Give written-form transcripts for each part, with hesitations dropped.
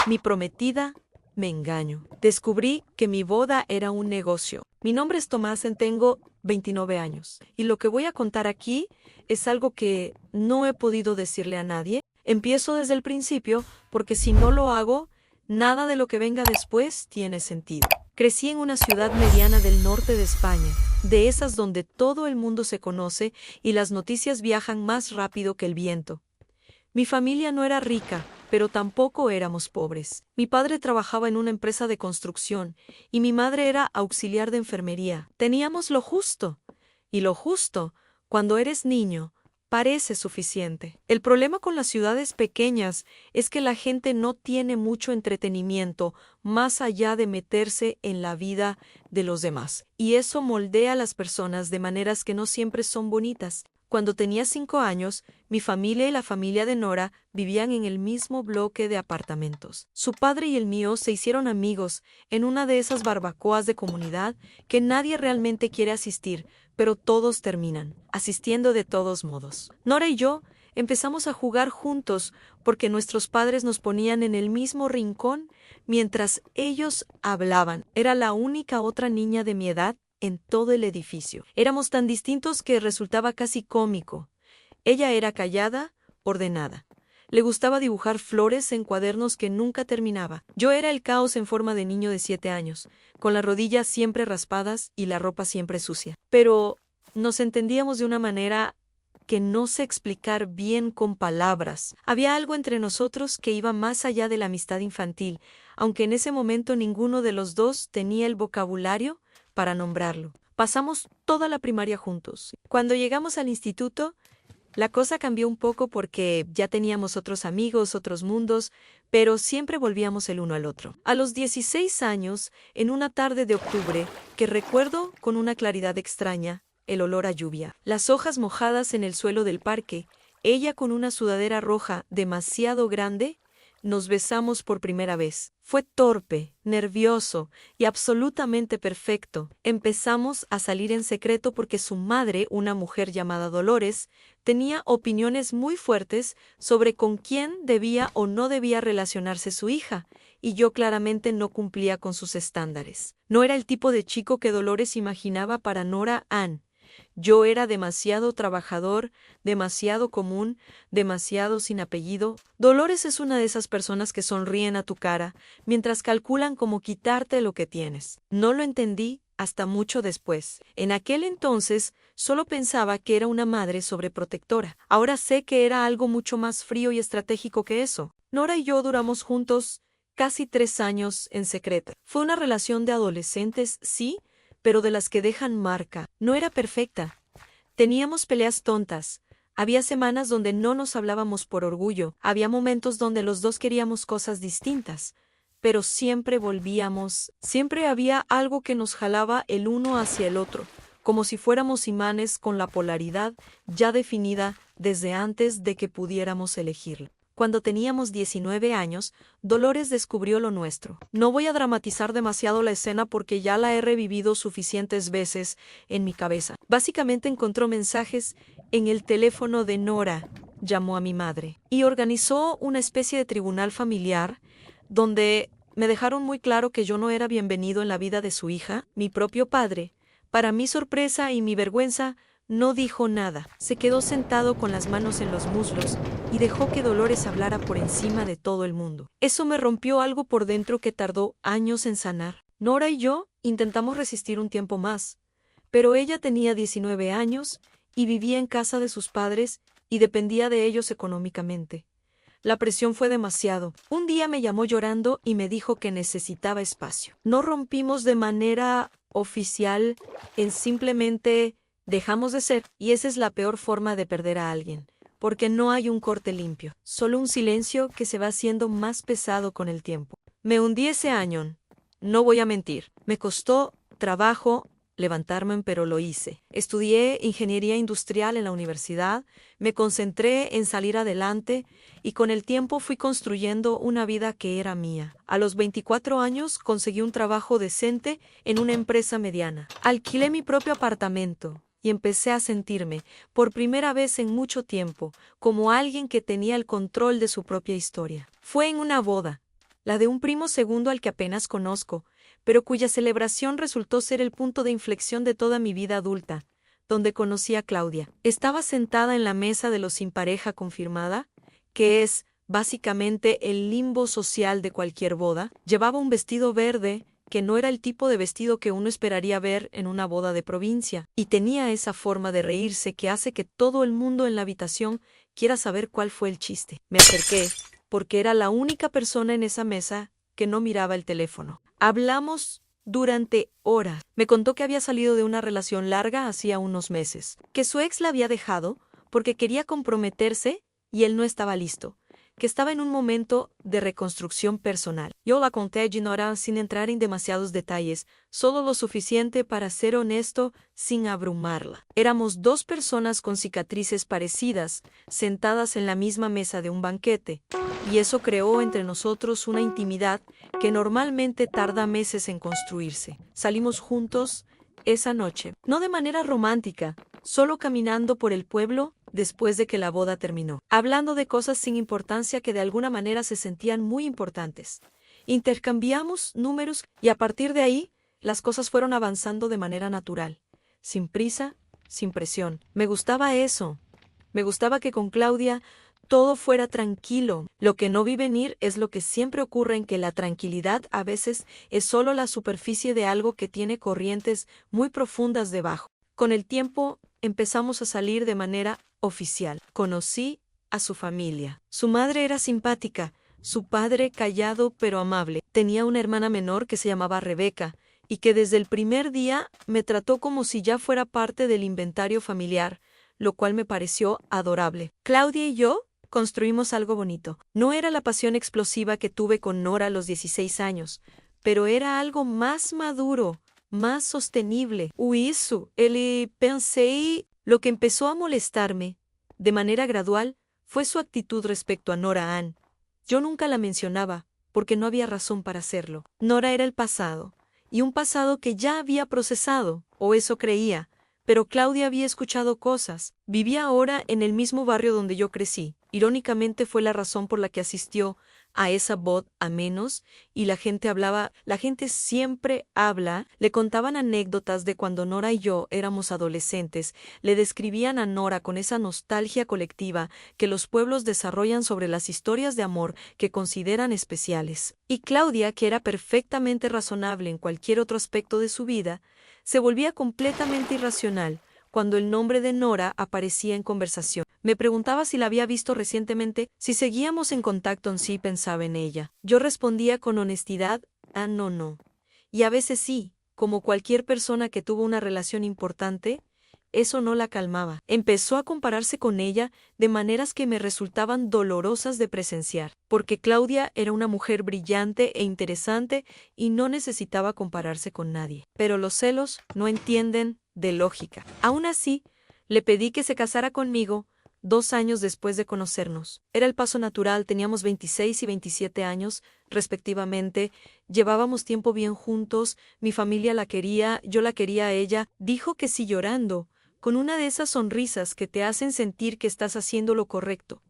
Mi prometida, me engaño. Descubrí que mi boda era un negocio. Mi nombre es Tomás, tengo 29 años. Y lo que voy a contar aquí es algo que no he podido decirle a nadie. Empiezo desde el principio porque si no lo hago, nada de lo que venga después tiene sentido. Crecí en una ciudad mediana del norte de España, de esas donde todo el mundo se conoce y las noticias viajan más rápido que el viento. Mi familia no era rica, pero tampoco éramos pobres. Mi padre trabajaba en una empresa de construcción y mi madre era auxiliar de enfermería. Teníamos lo justo. Y lo justo, cuando eres niño, parece suficiente. El problema con las ciudades pequeñas es que la gente no tiene mucho entretenimiento más allá de meterse en la vida de los demás. Y eso moldea a las personas de maneras que no siempre son bonitas. Cuando tenía 5 años, mi familia y la familia de Nora vivían en el mismo bloque de apartamentos. Su padre y el mío se hicieron amigos en una de esas barbacoas de comunidad que nadie realmente quiere asistir, pero todos terminan asistiendo de todos modos. Nora y yo empezamos a jugar juntos porque nuestros padres nos ponían en el mismo rincón mientras ellos hablaban. Era la única otra niña de mi edad en todo el edificio. Éramos tan distintos que resultaba casi cómico. Ella era callada, ordenada. Le gustaba dibujar flores en cuadernos que nunca terminaba. Yo era el caos en forma de niño de 7 años, con las rodillas siempre raspadas y la ropa siempre sucia. Pero nos entendíamos de una manera que no sé explicar bien con palabras. Había algo entre nosotros que iba más allá de la amistad infantil, aunque en ese momento ninguno de los dos tenía el vocabulario para nombrarlo. Pasamos toda la primaria juntos. Cuando llegamos al instituto, la cosa cambió un poco porque ya teníamos otros amigos, otros mundos, pero siempre volvíamos el uno al otro. A los 16 años, en una tarde de octubre, que recuerdo con una claridad extraña, el olor a lluvia, las hojas mojadas en el suelo del parque, ella con una sudadera roja demasiado grande, nos besamos por primera vez. Fue torpe, nervioso y absolutamente perfecto. Empezamos a salir en secreto porque su madre, una mujer llamada Dolores, tenía opiniones muy fuertes sobre con quién debía o no debía relacionarse su hija, y yo claramente no cumplía con sus estándares. No era el tipo de chico que Dolores imaginaba para Nora Ann. Yo era demasiado trabajador, demasiado común, demasiado sin apellido. Dolores es una de esas personas que sonríen a tu cara, mientras calculan cómo quitarte lo que tienes. No lo entendí hasta mucho después. En aquel entonces solo pensaba que era una madre sobreprotectora. Ahora sé que era algo mucho más frío y estratégico que eso. Nora y yo duramos juntos casi 3 años en secreto. Fue una relación de adolescentes, sí, pero de las que dejan marca. No era perfecta. Teníamos peleas tontas. Había semanas donde no nos hablábamos por orgullo. Había momentos donde los dos queríamos cosas distintas. Pero siempre volvíamos. Siempre había algo que nos jalaba el uno hacia el otro, como si fuéramos imanes con la polaridad ya definida desde antes de que pudiéramos elegirlo. Cuando teníamos 19 años, Dolores descubrió lo nuestro. No voy a dramatizar demasiado la escena porque ya la he revivido suficientes veces en mi cabeza. Básicamente encontró mensajes en el teléfono de Nora, llamó a mi madre, y organizó una especie de tribunal familiar donde me dejaron muy claro que yo no era bienvenido en la vida de su hija. Mi propio padre, para mi sorpresa y mi vergüenza, no dijo nada. Se quedó sentado con las manos en los muslos y dejó que Dolores hablara por encima de todo el mundo. Eso me rompió algo por dentro que tardó años en sanar. Nora y yo intentamos resistir un tiempo más, pero ella tenía 19 años y vivía en casa de sus padres y dependía de ellos económicamente. La presión fue demasiado. Un día me llamó llorando y me dijo que necesitaba espacio. No rompimos de manera oficial, simplemente dejamos de ser, y esa es la peor forma de perder a alguien, porque no hay un corte limpio, solo un silencio que se va haciendo más pesado con el tiempo. Me hundí ese año, no voy a mentir. Me costó trabajo levantarme, pero lo hice. Estudié ingeniería industrial en la universidad, me concentré en salir adelante y con el tiempo fui construyendo una vida que era mía. A los 24 años conseguí un trabajo decente en una empresa mediana. Alquilé mi propio apartamento y empecé a sentirme, por primera vez en mucho tiempo, como alguien que tenía el control de su propia historia. Fue en una boda, la de un primo segundo al que apenas conozco, pero cuya celebración resultó ser el punto de inflexión de toda mi vida adulta, donde conocí a Claudia. Estaba sentada en la mesa de los sin pareja confirmada, que es, básicamente, el limbo social de cualquier boda. Llevaba un vestido verde, que no era el tipo de vestido que uno esperaría ver en una boda de provincia, y tenía esa forma de reírse que hace que todo el mundo en la habitación quiera saber cuál fue el chiste. Me acerqué, porque era la única persona en esa mesa que no miraba el teléfono. Hablamos durante horas. Me contó que había salido de una relación larga hacía unos meses, que su ex la había dejado porque quería comprometerse y él no estaba listo, que estaba en un momento de reconstrucción personal. Yo la conté a Ginora sin entrar en demasiados detalles, solo lo suficiente para ser honesto sin abrumarla. Éramos dos personas con cicatrices parecidas, sentadas en la misma mesa de un banquete, y eso creó entre nosotros una intimidad que normalmente tarda meses en construirse. Salimos juntos esa noche, no de manera romántica, solo caminando por el pueblo después de que la boda terminó, hablando de cosas sin importancia que de alguna manera se sentían muy importantes. Intercambiamos números y a partir de ahí, las cosas fueron avanzando de manera natural, sin prisa, sin presión. Me gustaba eso. Me gustaba que con Claudia todo fuera tranquilo. Lo que no vi venir es lo que siempre ocurre, en que la tranquilidad a veces es solo la superficie de algo que tiene corrientes muy profundas debajo. Con el tiempo empezamos a salir de manera oficial. Conocí a su familia. Su madre era simpática, su padre callado pero amable. Tenía una hermana menor que se llamaba Rebeca y que desde el primer día me trató como si ya fuera parte del inventario familiar, lo cual me pareció adorable. Claudia y yo construimos algo bonito. No era la pasión explosiva que tuve con Nora a los 16 años, pero era algo más maduro, más sostenible. Isso, ele pensei. Lo que empezó a molestarme, de manera gradual, fue su actitud respecto a Nora Ann. Yo nunca la mencionaba, porque no había razón para hacerlo. Nora era el pasado, y un pasado que ya había procesado, o eso creía, pero Claudia había escuchado cosas. Vivía ahora en el mismo barrio donde yo crecí. Irónicamente fue la razón por la que asistió a esa boda a menos, y la gente siempre habla, le contaban anécdotas de cuando Nora y yo éramos adolescentes, le describían a Nora con esa nostalgia colectiva que los pueblos desarrollan sobre las historias de amor que consideran especiales. Y Claudia, que era perfectamente razonable en cualquier otro aspecto de su vida, se volvía completamente irracional cuando el nombre de Nora aparecía en conversación. Me preguntaba si la había visto recientemente, si seguíamos en contacto en sí, pensaba en ella. Yo respondía con honestidad, no. Y a veces sí, como cualquier persona que tuvo una relación importante, eso no la calmaba. Empezó a compararse con ella de maneras que me resultaban dolorosas de presenciar, porque Claudia era una mujer brillante e interesante y no necesitaba compararse con nadie. Pero los celos no entienden de lógica. Aún así, le pedí que se casara conmigo 2 años después de conocernos. Era el paso natural, teníamos 26 y 27 años, respectivamente, llevábamos tiempo bien juntos, mi familia la quería, yo la quería a ella. Dijo que sí llorando, con una de esas sonrisas que te hacen sentir que estás haciendo lo correcto.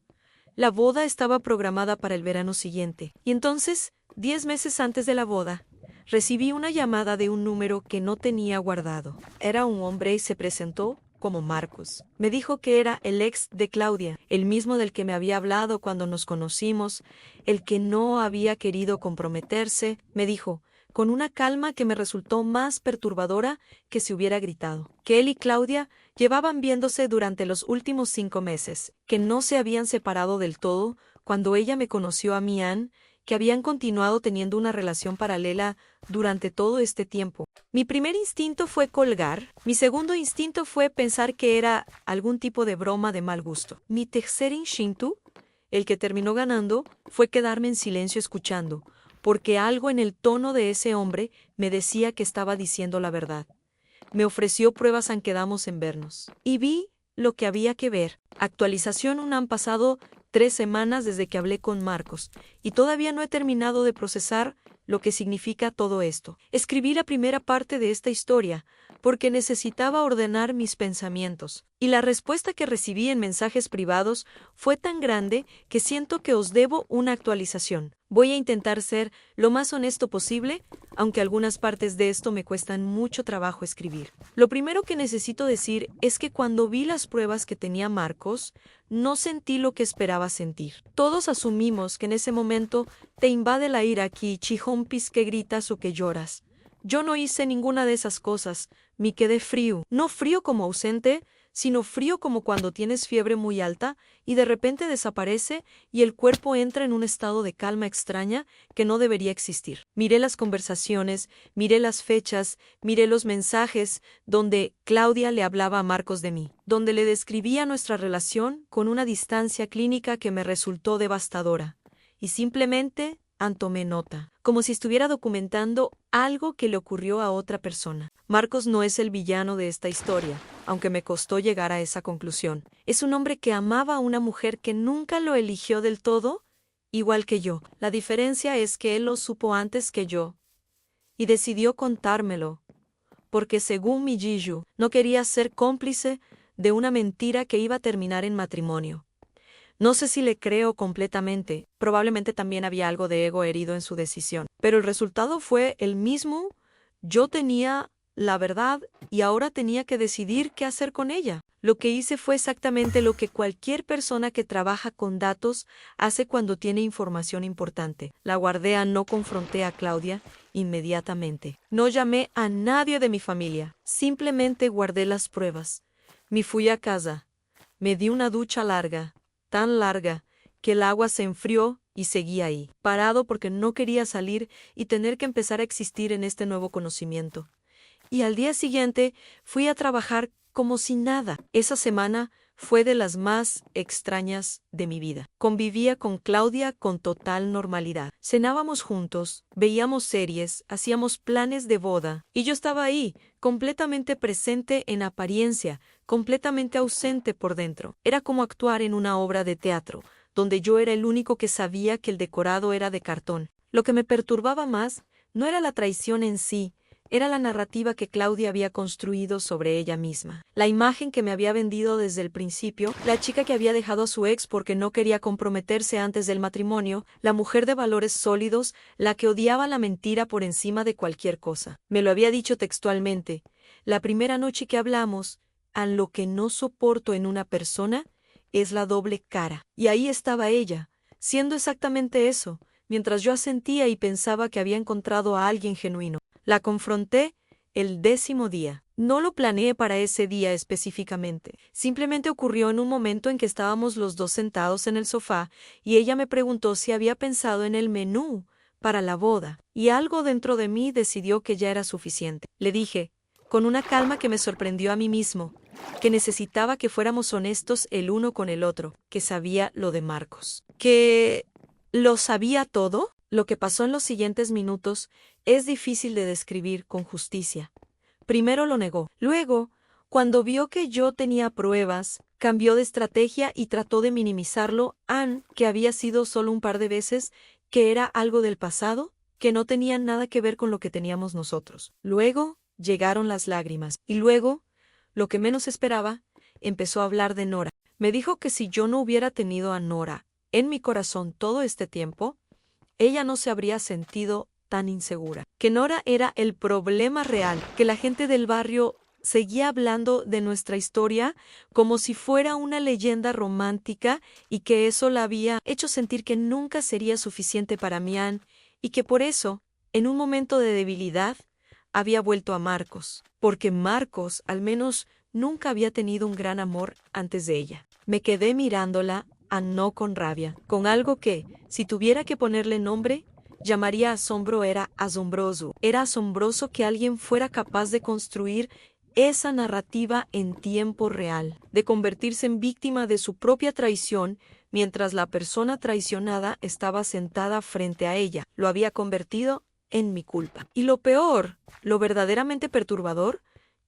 La boda estaba programada para el verano siguiente, y entonces, 10 meses antes de la boda, recibí una llamada de un número que no tenía guardado. Era un hombre y se presentó como Marcos. Me dijo que era el ex de Claudia, el mismo del que me había hablado cuando nos conocimos, el que no había querido comprometerse. Me dijo, con una calma que me resultó más perturbadora que si hubiera gritado, que él y Claudia llevaban viéndose durante los últimos 5 meses, que no se habían separado del todo cuando ella me conoció a mí, Ann, que habían continuado teniendo una relación paralela durante todo este tiempo. Mi primer instinto fue colgar, mi segundo instinto fue pensar que era algún tipo de broma de mal gusto. Mi tercer instinto, el que terminó ganando, fue quedarme en silencio escuchando, porque algo en el tono de ese hombre me decía que estaba diciendo la verdad. Me ofreció pruebas en quedamos en vernos. Y vi lo que había que ver. Actualización: han pasado 3 semanas desde que hablé con Marcos, y todavía no he terminado de procesar lo que significa todo esto. Escribí la primera parte de esta historia, porque necesitaba ordenar mis pensamientos. Y la respuesta que recibí en mensajes privados fue tan grande que siento que os debo una actualización. Voy a intentar ser lo más honesto posible, aunque algunas partes de esto me cuestan mucho trabajo escribir. Lo primero que necesito decir es que cuando vi las pruebas que tenía Marcos, no sentí lo que esperaba sentir. Todos asumimos que en ese momento te invade la ira que chijompis que gritas o que lloras. Yo no hice ninguna de esas cosas, me quedé frío. No frío como ausente, sino frío como cuando tienes fiebre muy alta y de repente desaparece y el cuerpo entra en un estado de calma extraña que no debería existir. Miré las conversaciones, miré las fechas, miré los mensajes donde Claudia le hablaba a Marcos de mí, donde le describía nuestra relación con una distancia clínica que me resultó devastadora. Y simplemente tomé nota, como si estuviera documentando algo que le ocurrió a otra persona. Marcos no es el villano de esta historia, aunque me costó llegar a esa conclusión. Es un hombre que amaba a una mujer que nunca lo eligió del todo, igual que yo. La diferencia es que él lo supo antes que yo, y decidió contármelo, porque según mi Jiju, no quería ser cómplice de una mentira que iba a terminar en matrimonio. No sé si le creo completamente, probablemente también había algo de ego herido en su decisión, pero el resultado fue el mismo. Yo tenía la verdad y ahora tenía que decidir qué hacer con ella. Lo que hice fue exactamente lo que cualquier persona que trabaja con datos hace cuando tiene información importante. La guardé, no confronté a Claudia inmediatamente. No llamé a nadie de mi familia, simplemente guardé las pruebas. Me fui a casa, me di una ducha larga, tan larga, que el agua se enfrió y seguí ahí, parado porque no quería salir y tener que empezar a existir en este nuevo conocimiento. Y al día siguiente fui a trabajar como si nada. Esa semana fue de las más extrañas de mi vida. Convivía con Claudia con total normalidad. Cenábamos juntos, veíamos series, hacíamos planes de boda, y yo estaba ahí, completamente presente en apariencia, completamente ausente por dentro. Era como actuar en una obra de teatro, donde yo era el único que sabía que el decorado era de cartón. Lo que me perturbaba más no era la traición en sí, era la narrativa que Claudia había construido sobre ella misma. La imagen que me había vendido desde el principio, la chica que había dejado a su ex porque no quería comprometerse antes del matrimonio, la mujer de valores sólidos, la que odiaba la mentira por encima de cualquier cosa. Me lo había dicho textualmente. La primera noche que hablamos, lo que no soporto en una persona es la doble cara. Y ahí estaba ella, siendo exactamente eso, mientras yo asentía y pensaba que había encontrado a alguien genuino. La confronté el 10º día. No lo planeé para ese día específicamente. Simplemente ocurrió en un momento en que estábamos los dos sentados en el sofá y ella me preguntó si había pensado en el menú para la boda, y algo dentro de mí decidió que ya era suficiente. Le dije, con una calma que me sorprendió a mí mismo, que necesitaba que fuéramos honestos el uno con el otro, que sabía lo de Marcos. ¿Que lo sabía todo? Lo que pasó en los siguientes minutos es difícil de describir con justicia. Primero lo negó. Luego, cuando vio que yo tenía pruebas, cambió de estrategia y trató de minimizarlo, que había sido solo un par de veces, que era algo del pasado, que no tenía nada que ver con lo que teníamos nosotros. Luego llegaron las lágrimas. Y luego, lo que menos esperaba, empezó a hablar de Nora. Me dijo que si yo no hubiera tenido a Nora en mi corazón todo este tiempo, ella no se habría sentido tan insegura. Que Nora era el problema real, que la gente del barrio seguía hablando de nuestra historia como si fuera una leyenda romántica y que eso la había hecho sentir que nunca sería suficiente para Mian y que por eso, en un momento de debilidad, había vuelto a Marcos, porque Marcos, al menos, nunca había tenido un gran amor antes de ella. Me quedé mirándola, no con rabia, con algo que, si tuviera que ponerle nombre, llamaría asombro. Era asombroso. Era asombroso que alguien fuera capaz de construir esa narrativa en tiempo real, de convertirse en víctima de su propia traición mientras la persona traicionada estaba sentada frente a ella. Lo había convertido en mi culpa. Y lo peor, lo verdaderamente perturbador,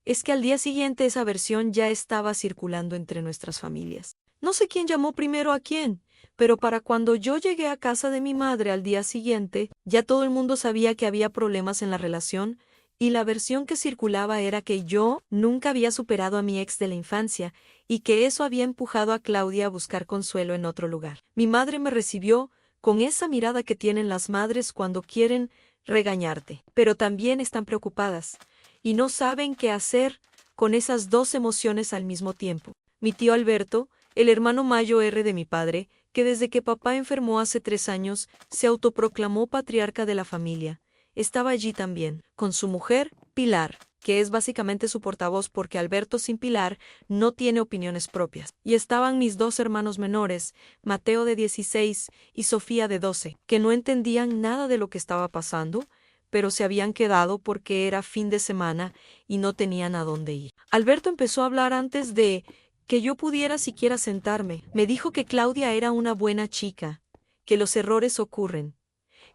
es que al día siguiente esa versión ya estaba circulando entre nuestras familias. No sé quién llamó primero a quién, pero para cuando yo llegué a casa de mi madre al día siguiente, ya todo el mundo sabía que había problemas en la relación Y la versión que circulaba era que yo nunca había superado a mi ex de la infancia y que eso había empujado a Claudia a buscar consuelo en otro lugar. Mi madre me recibió con esa mirada que tienen las madres cuando quieren regañarte, pero también están preocupadas y no saben qué hacer con esas dos emociones al mismo tiempo. Mi tío Alberto, el hermano mayor de mi padre, que desde que papá enfermó hace 3 años, se autoproclamó patriarca de la familia, estaba allí también, con su mujer, Pilar, que es básicamente su portavoz porque Alberto sin Pilar no tiene opiniones propias. Y estaban mis dos hermanos menores, Mateo de 16 y Sofía de 12, que no entendían nada de lo que estaba pasando, pero se habían quedado porque era fin de semana y no tenían a dónde ir. Alberto empezó a hablar antes de que yo pudiera siquiera sentarme. Me dijo que Claudia era una buena chica, que los errores ocurren,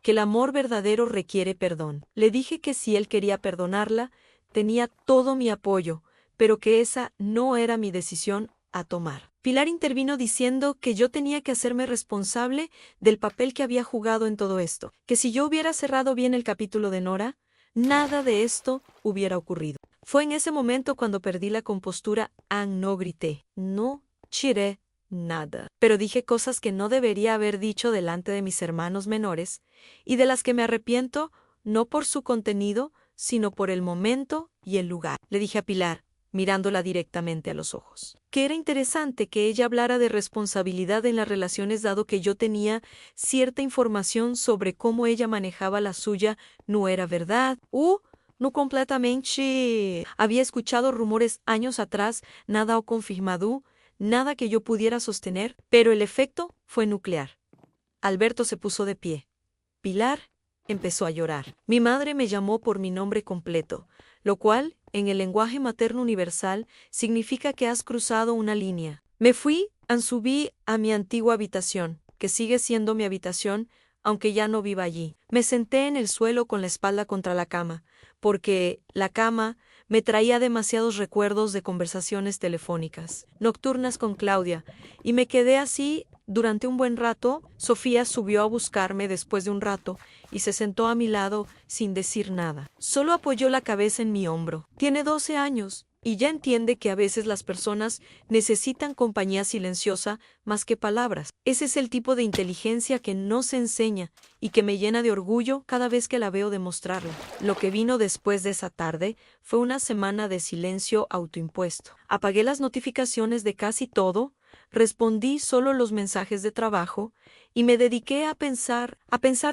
que el amor verdadero requiere perdón. Le dije que si él quería perdonarla, tenía todo mi apoyo, pero que esa no era mi decisión a tomar. Pilar intervino diciendo que yo tenía que hacerme responsable del papel que había jugado en todo esto, que si yo hubiera cerrado bien el capítulo de Nora, nada de esto hubiera ocurrido. Fue en ese momento cuando perdí la compostura. No grité, no chiré nada, pero dije cosas que no debería haber dicho delante de mis hermanos menores y de las que me arrepiento, no por su contenido, sino por el momento y el lugar. Le dije a Pilar, mirándola directamente a los ojos, que era interesante que ella hablara de responsabilidad en las relaciones dado que yo tenía cierta información sobre cómo ella manejaba la suya. No era verdad, no completamente. Había escuchado rumores años atrás, nada o confirmado, nada que yo pudiera sostener, pero el efecto fue nuclear. Alberto se puso de pie. Pilar empezó a llorar. Mi madre me llamó por mi nombre completo, lo cual, en el lenguaje materno universal, significa que has cruzado una línea. Me fui, subí a mi antigua habitación, que sigue siendo mi habitación, aunque ya no viva allí. Me senté en el suelo con la espalda contra la cama, porque la cama me traía demasiados recuerdos de conversaciones telefónicas, nocturnas con Claudia, y me quedé así durante un buen rato. Sofía subió a buscarme después de un rato y se sentó a mi lado sin decir nada. Solo apoyó la cabeza en mi hombro. Tiene 12 años y ya entiende que a veces las personas necesitan compañía silenciosa más que palabras. Ese es el tipo de inteligencia que no se enseña y que me llena de orgullo cada vez que la veo demostrarlo. Lo que vino después de esa tarde fue una semana de silencio autoimpuesto. Apagué las notificaciones de casi todo, respondí solo los mensajes de trabajo y me dediqué a pensar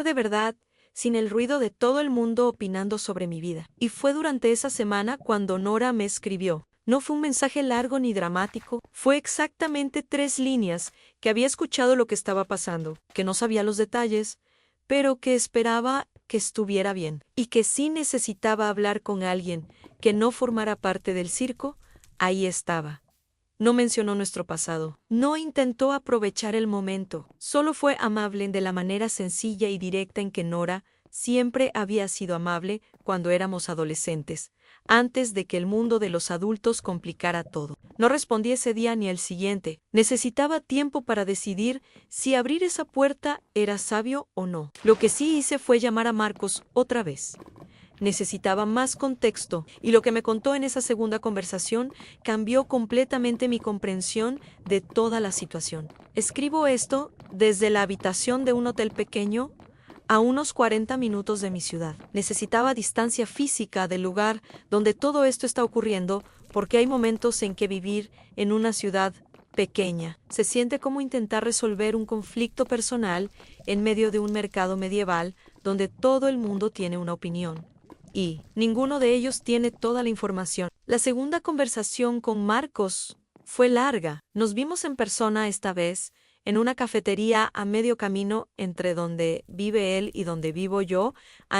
de verdad, sin el ruido de todo el mundo opinando sobre mi vida. Y fue durante esa semana cuando Nora me escribió. No fue un mensaje largo ni dramático, fue exactamente 3 líneas, que había escuchado lo que estaba pasando, que no sabía los detalles, pero que esperaba que estuviera bien, y que si necesitaba hablar con alguien que no formara parte del circo, ahí estaba. No mencionó nuestro pasado, no intentó aprovechar el momento, solo fue amable de la manera sencilla y directa en que Nora siempre había sido amable cuando éramos adolescentes, antes de que el mundo de los adultos complicara todo. No respondí ese día ni el siguiente. Necesitaba tiempo para decidir si abrir esa puerta era sabio o no. Lo que sí hice fue llamar a Marcos otra vez. Necesitaba más contexto, y lo que me contó en esa segunda conversación cambió completamente mi comprensión de toda la situación. Escribo esto desde la habitación de un hotel pequeño a unos 40 minutos de mi ciudad. Necesitaba distancia física del lugar donde todo esto está ocurriendo, porque hay momentos en que vivir en una ciudad pequeña se siente como intentar resolver un conflicto personal en medio de un mercado medieval donde todo el mundo tiene una opinión. Y ninguno de ellos tiene toda la información. La segunda conversación con Marcos fue larga. Nos vimos en persona esta vez, en una cafetería a medio camino entre donde vive él y donde vivo yo.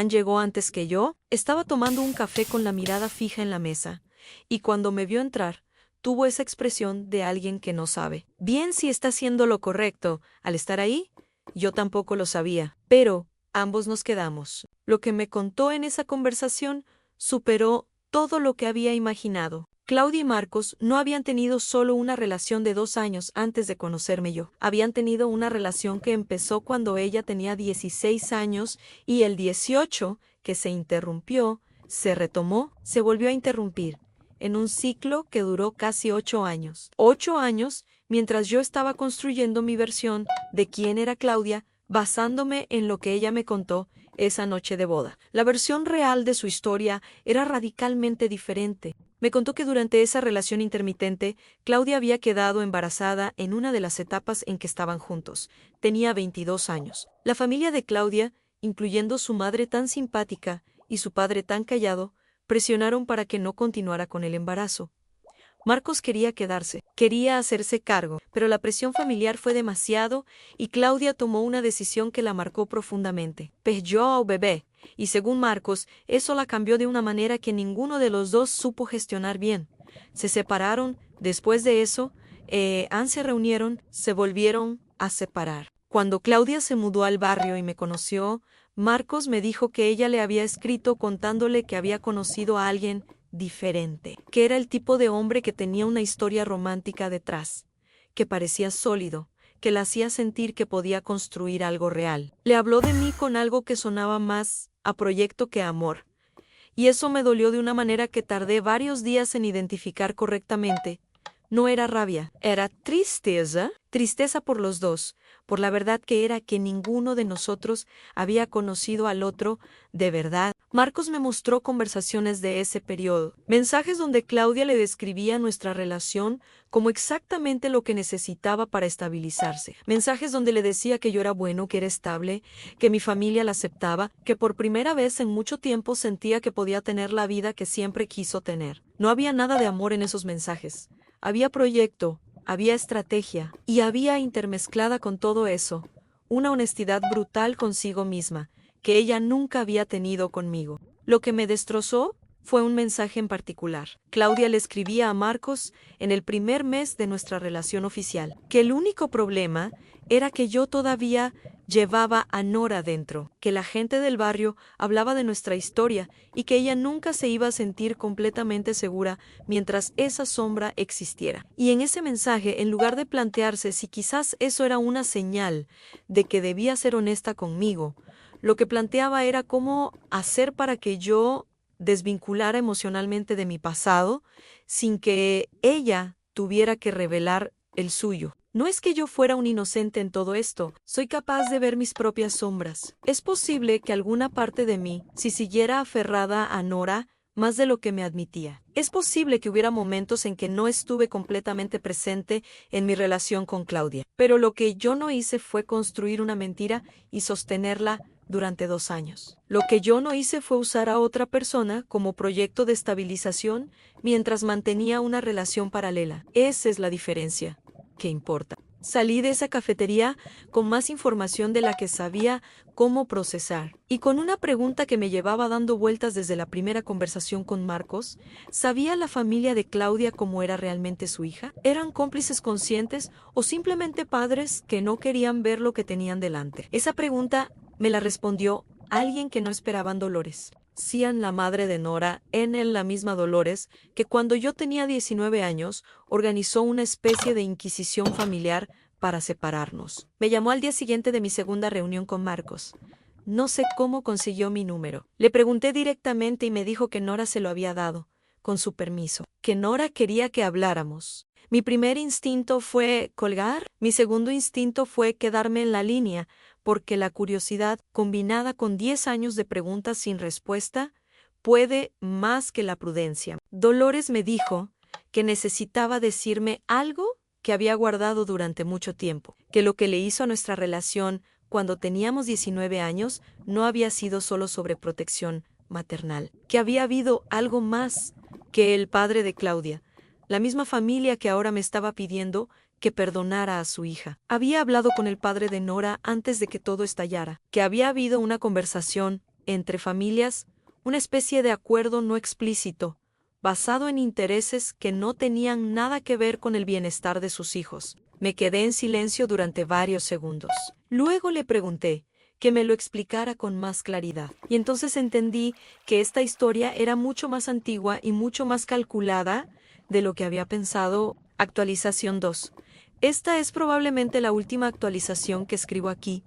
Llegó antes que yo. Estaba tomando un café con la mirada fija en la mesa, y cuando me vio entrar, tuvo esa expresión de alguien que no sabe bien si está haciendo lo correcto al estar ahí. Yo tampoco lo sabía, pero ambos nos quedamos. Lo que me contó en esa conversación superó todo lo que había imaginado. Claudia y Marcos no habían tenido solo una relación de 2 años antes de conocerme yo. Habían tenido una relación que empezó cuando ella tenía 16 años y el 18, que se interrumpió, se retomó, se volvió a interrumpir, en un ciclo que duró casi 8 años. 8 años mientras yo estaba construyendo mi versión de quién era Claudia, basándome en lo que ella me contó esa noche de boda. La versión real de su historia era radicalmente diferente. Me contó que durante esa relación intermitente, Claudia había quedado embarazada en una de las etapas en que estaban juntos. Tenía 22 años. La familia de Claudia, incluyendo su madre tan simpática y su padre tan callado, presionaron para que no continuara con el embarazo. Marcos quería quedarse, quería hacerse cargo, pero la presión familiar fue demasiado y Claudia tomó una decisión que la marcó profundamente. Perdió al bebé, y según Marcos, eso la cambió de una manera que ninguno de los dos supo gestionar bien. Se separaron, después de eso, se reunieron, se volvieron a separar. Cuando Claudia se mudó al barrio y me conoció, Marcos me dijo que ella le había escrito contándole que había conocido a alguien diferente, que era el tipo de hombre que tenía una historia romántica detrás, que parecía sólido, que la hacía sentir que podía construir algo real. Le habló de mí con algo que sonaba más a proyecto que a amor, y eso me dolió de una manera que tardé varios días en identificar correctamente. No era rabia, era tristeza, tristeza por los dos, por la verdad que era que ninguno de nosotros había conocido al otro de verdad. Marcos me mostró conversaciones de ese periodo, mensajes donde Claudia le describía nuestra relación como exactamente lo que necesitaba para estabilizarse, mensajes donde le decía que yo era bueno, que era estable, que mi familia la aceptaba, que por primera vez en mucho tiempo sentía que podía tener la vida que siempre quiso tener. No había nada de amor en esos mensajes. Había proyecto, había estrategia, y había intermezclada con todo eso una honestidad brutal consigo misma, que ella nunca había tenido conmigo. Lo que me destrozó fue un mensaje en particular. Claudia le escribía a Marcos en el primer mes de nuestra relación oficial, que el único problema era que yo todavía llevaba a Nora dentro, que la gente del barrio hablaba de nuestra historia y que ella nunca se iba a sentir completamente segura mientras esa sombra existiera. Y en ese mensaje, en lugar de plantearse si quizás eso era una señal de que debía ser honesta conmigo, lo que planteaba era cómo hacer para que yo desvinculara emocionalmente de mi pasado sin que ella tuviera que revelar el suyo. No es que yo fuera un inocente en todo esto, soy capaz de ver mis propias sombras. Es posible que alguna parte de mí, si siguiera aferrada a Nora, más de lo que me admitía. Es posible que hubiera momentos en que no estuve completamente presente en mi relación con Claudia, pero lo que yo no hice fue construir una mentira y sostenerla durante 2 años. Lo que yo no hice fue usar a otra persona como proyecto de estabilización mientras mantenía una relación paralela. Esa es la diferencia. ¿Qué importa? Salí de esa cafetería con más información de la que sabía cómo procesar. Y con una pregunta que me llevaba dando vueltas desde la primera conversación con Marcos, ¿sabía la familia de Claudia cómo era realmente su hija? ¿Eran cómplices conscientes o simplemente padres que no querían ver lo que tenían delante? Esa pregunta me la respondió alguien que no esperaban Dolores. Cian, la madre de Nora, en la misma Dolores, que cuando yo tenía 19 años, organizó una especie de inquisición familiar para separarnos. Me llamó al día siguiente de mi segunda reunión con Marcos. No sé cómo consiguió mi número. Le pregunté directamente y me dijo que Nora se lo había dado, con su permiso, que Nora quería que habláramos. Mi primer instinto fue colgar, mi segundo instinto fue quedarme en la línea, porque la curiosidad, combinada con 10 años de preguntas sin respuesta, puede más que la prudencia. Dolores me dijo que necesitaba decirme algo que había guardado durante mucho tiempo, que lo que le hizo a nuestra relación cuando teníamos 19 años no había sido solo sobreprotección maternal, que había habido algo más que el padre de Claudia, la misma familia que ahora me estaba pidiendo que perdonara a su hija. Había hablado con el padre de Nora antes de que todo estallara, que había habido una conversación entre familias, una especie de acuerdo no explícito, basado en intereses que no tenían nada que ver con el bienestar de sus hijos. Me quedé en silencio durante varios segundos. Luego le pregunté que me lo explicara con más claridad. Y entonces entendí que esta historia era mucho más antigua y mucho más calculada de lo que había pensado. Actualización 2. Esta es probablemente la última actualización que escribo aquí,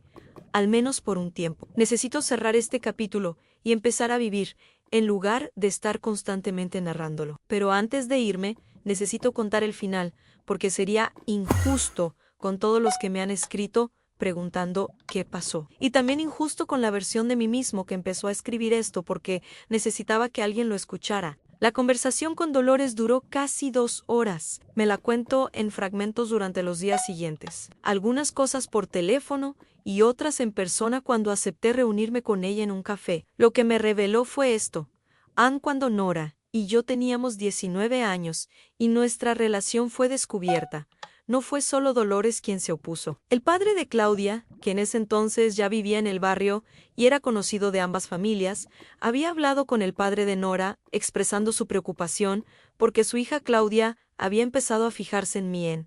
al menos por un tiempo. Necesito cerrar este capítulo y empezar a vivir en lugar de estar constantemente narrándolo. Pero antes de irme, necesito contar el final, porque sería injusto con todos los que me han escrito preguntando qué pasó. Y también injusto con la versión de mí mismo que empezó a escribir esto porque necesitaba que alguien lo escuchara. La conversación con Dolores duró casi 2 horas. Me la cuento en fragmentos durante los días siguientes. Algunas cosas por teléfono y otras en persona cuando acepté reunirme con ella en un café. Lo que me reveló fue esto. Cuando Nora y yo teníamos 19 años y nuestra relación fue descubierta. No fue solo Dolores quien se opuso. El padre de Claudia, que en ese entonces ya vivía en el barrio y era conocido de ambas familias, había hablado con el padre de Nora, expresando su preocupación porque su hija Claudia había empezado a fijarse en mí.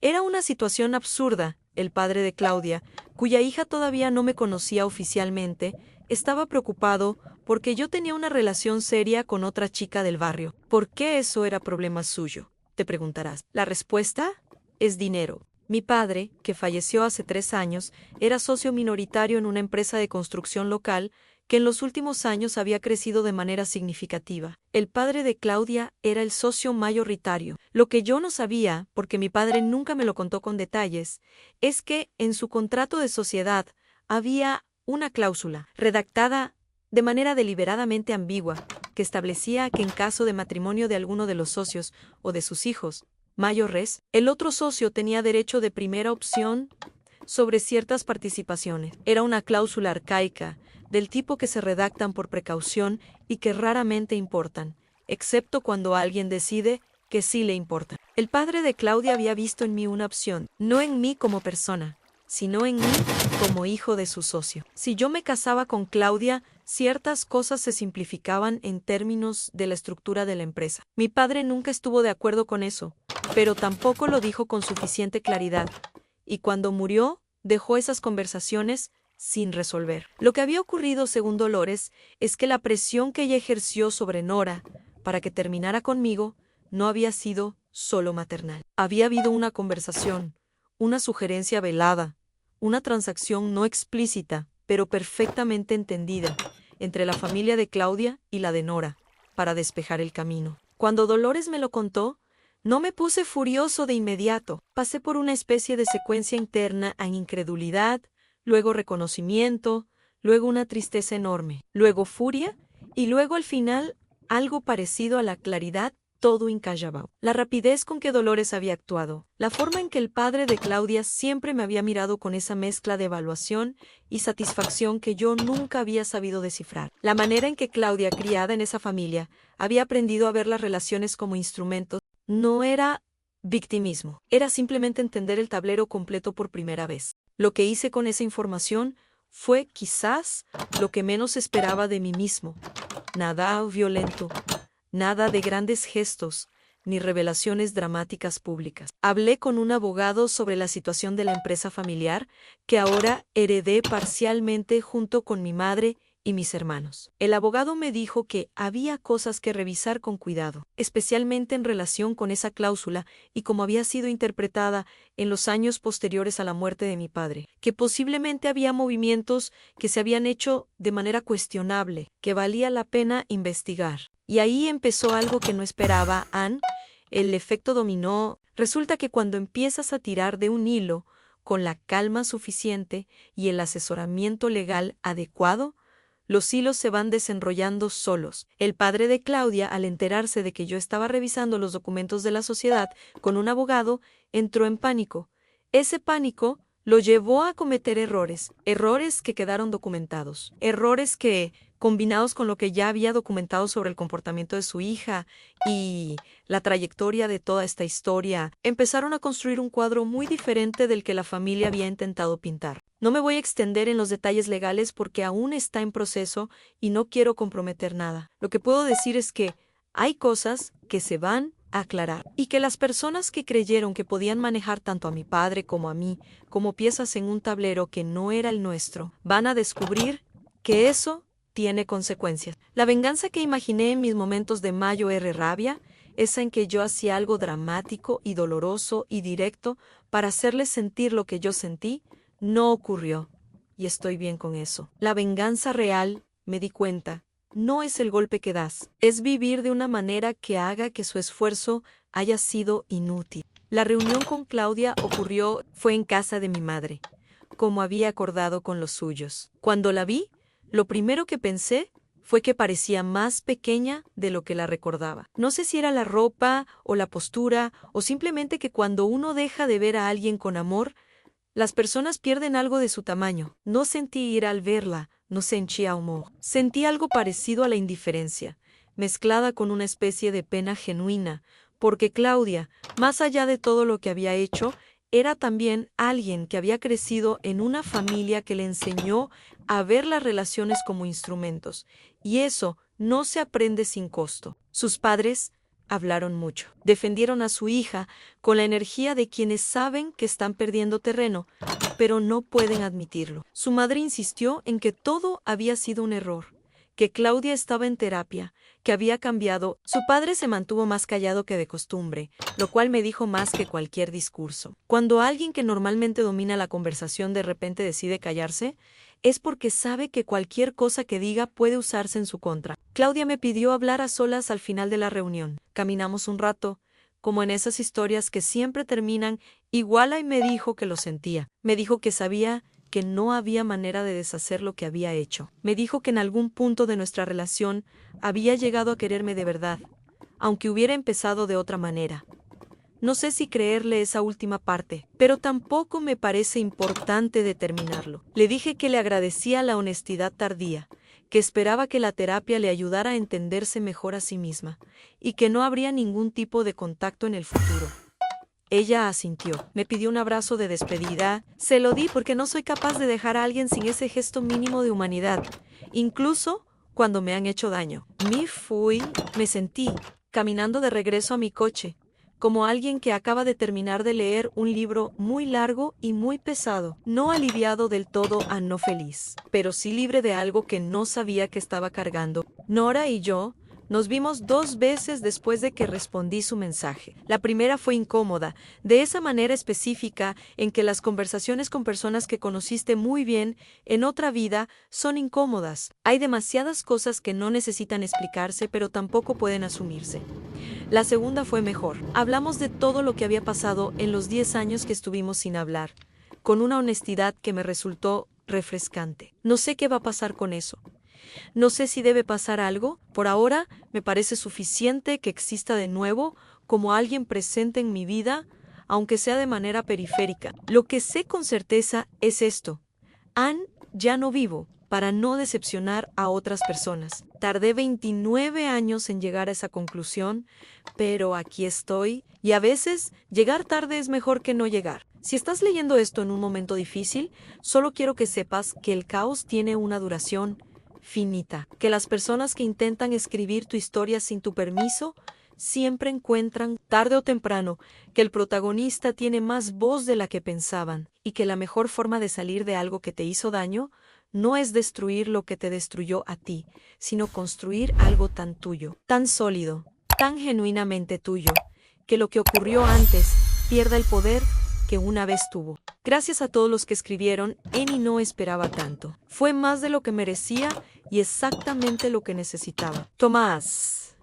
Era una situación absurda. El padre de Claudia, cuya hija todavía no me conocía oficialmente, estaba preocupado porque yo tenía una relación seria con otra chica del barrio. ¿Por qué eso era problema suyo?, te preguntarás. La respuesta es dinero. Mi padre, que falleció hace 3 años, era socio minoritario en una empresa de construcción local que en los últimos años había crecido de manera significativa. El padre de Claudia era el socio mayoritario. Lo que yo no sabía, porque mi padre nunca me lo contó con detalles, es que en su contrato de sociedad había una cláusula, redactada de manera deliberadamente ambigua, que establecía que en caso de matrimonio de alguno de los socios o de sus hijos mayores, el otro socio tenía derecho de primera opción sobre ciertas participaciones. Era una cláusula arcaica, del tipo que se redactan por precaución y que raramente importan, excepto cuando alguien decide que sí le importa. El padre de Claudia había visto en mí una opción, no en mí como persona, sino en mí como hijo de su socio. Si yo me casaba con Claudia, ciertas cosas se simplificaban en términos de la estructura de la empresa. Mi padre nunca estuvo de acuerdo con eso, pero tampoco lo dijo con suficiente claridad, y cuando murió, dejó esas conversaciones sin resolver. Lo que había ocurrido, según Dolores, es que la presión que ella ejerció sobre Nora para que terminara conmigo no había sido solo maternal. Había habido una conversación, una sugerencia velada, una transacción no explícita, pero perfectamente entendida, entre la familia de Claudia y la de Nora, para despejar el camino. Cuando Dolores me lo contó, no me puse furioso de inmediato. Pasé por una especie de secuencia interna en incredulidad, luego reconocimiento, luego una tristeza enorme, luego furia y luego al final algo parecido a la claridad, todo en Callao. La rapidez con que Dolores había actuado, la forma en que el padre de Claudia siempre me había mirado con esa mezcla de evaluación y satisfacción que yo nunca había sabido descifrar. La manera en que Claudia, criada en esa familia, había aprendido a ver las relaciones como instrumentos, no era victimismo, era simplemente entender el tablero completo por primera vez. Lo que hice con esa información fue quizás lo que menos esperaba de mí mismo. Nada violento, nada de grandes gestos, ni revelaciones dramáticas públicas. Hablé con un abogado sobre la situación de la empresa familiar que ahora heredé parcialmente junto con mi madre y mis hermanos. El abogado me dijo que había cosas que revisar con cuidado, especialmente en relación con esa cláusula y cómo había sido interpretada en los años posteriores a la muerte de mi padre, que posiblemente había movimientos que se habían hecho de manera cuestionable, que valía la pena investigar. Y ahí empezó algo que no esperaba, Anne, el efecto dominó. Resulta que cuando empiezas a tirar de un hilo con la calma suficiente y el asesoramiento legal adecuado, los hilos se van desenrollando solos. El padre de Claudia, al enterarse de que yo estaba revisando los documentos de la sociedad con un abogado, entró en pánico. Ese pánico lo llevó a cometer errores que quedaron documentados, errores que, combinados con lo que ya había documentado sobre el comportamiento de su hija y la trayectoria de toda esta historia, empezaron a construir un cuadro muy diferente del que la familia había intentado pintar. No me voy a extender en los detalles legales porque aún está en proceso y no quiero comprometer nada. Lo que puedo decir es que hay cosas que se van a aclarar y que las personas que creyeron que podían manejar tanto a mi padre como a mí como piezas en un tablero que no era el nuestro, van a descubrir que eso tiene consecuencias. La venganza que imaginé en mis momentos de mayo rabia, esa en que yo hacía algo dramático y doloroso y directo para hacerles sentir lo que yo sentí, no ocurrió, y estoy bien con eso. La venganza real, me di cuenta, no es el golpe que das, es vivir de una manera que haga que su esfuerzo haya sido inútil. La reunión con Claudia fue en casa de mi madre, como había acordado con los suyos. Cuando la vi, lo primero que pensé fue que parecía más pequeña de lo que la recordaba. No sé si era la ropa o la postura o simplemente que cuando uno deja de ver a alguien con amor, las personas pierden algo de su tamaño. No sentí ira al verla, no sentí humor. Sentí algo parecido a la indiferencia, mezclada con una especie de pena genuina, porque Claudia, más allá de todo lo que había hecho, era también alguien que había crecido en una familia que le enseñó a ver las relaciones como instrumentos, y eso no se aprende sin costo. Sus padres hablaron mucho, defendieron a su hija con la energía de quienes saben que están perdiendo terreno, pero no pueden admitirlo. Su madre insistió en que todo había sido un error, que Claudia estaba en terapia, que había cambiado. Su padre se mantuvo más callado que de costumbre, lo cual me dijo más que cualquier discurso. Cuando alguien que normalmente domina la conversación de repente decide callarse, es porque sabe que cualquier cosa que diga puede usarse en su contra. Claudia me pidió hablar a solas al final de la reunión. Caminamos un rato, como en esas historias que siempre terminan igual, y me dijo que lo sentía. Me dijo que sabía que no había manera de deshacer lo que había hecho. Me dijo que en algún punto de nuestra relación había llegado a quererme de verdad, aunque hubiera empezado de otra manera. No sé si creerle esa última parte, pero tampoco me parece importante determinarlo. Le dije que le agradecía la honestidad tardía, que esperaba que la terapia le ayudara a entenderse mejor a sí misma, y que no habría ningún tipo de contacto en el futuro. Ella asintió. Me pidió un abrazo de despedida. Se lo di porque no soy capaz de dejar a alguien sin ese gesto mínimo de humanidad, incluso cuando me han hecho daño. Me sentí, caminando de regreso a mi coche, como alguien que acaba de terminar de leer un libro muy largo y muy pesado, no aliviado del todo a no feliz, pero sí libre de algo que no sabía que estaba cargando. Nora y yo nos vimos 2 veces después de que respondí su mensaje. La primera fue incómoda, de esa manera específica en que las conversaciones con personas que conociste muy bien en otra vida son incómodas. Hay demasiadas cosas que no necesitan explicarse, pero tampoco pueden asumirse. La segunda fue mejor. Hablamos de todo lo que había pasado en los 10 años que estuvimos sin hablar, con una honestidad que me resultó refrescante. No sé qué va a pasar con eso. No sé si debe pasar algo. Por ahora, me parece suficiente que exista de nuevo como alguien presente en mi vida, aunque sea de manera periférica. Lo que sé con certeza es esto. Ya no vivo para no decepcionar a otras personas. Tardé 29 años en llegar a esa conclusión, pero aquí estoy, y a veces llegar tarde es mejor que no llegar. Si estás leyendo esto en un momento difícil, solo quiero que sepas que el caos tiene una duración finita, que las personas que intentan escribir tu historia sin tu permiso siempre encuentran, tarde o temprano, que el protagonista tiene más voz de la que pensaban, y que la mejor forma de salir de algo que te hizo daño no es destruir lo que te destruyó a ti, sino construir algo tan tuyo, tan sólido, tan genuinamente tuyo, que lo que ocurrió antes pierda el poder que una vez tuvo. Gracias a todos los que escribieron, Eni no esperaba tanto. Fue más de lo que merecía y exactamente lo que necesitaba. Tomás.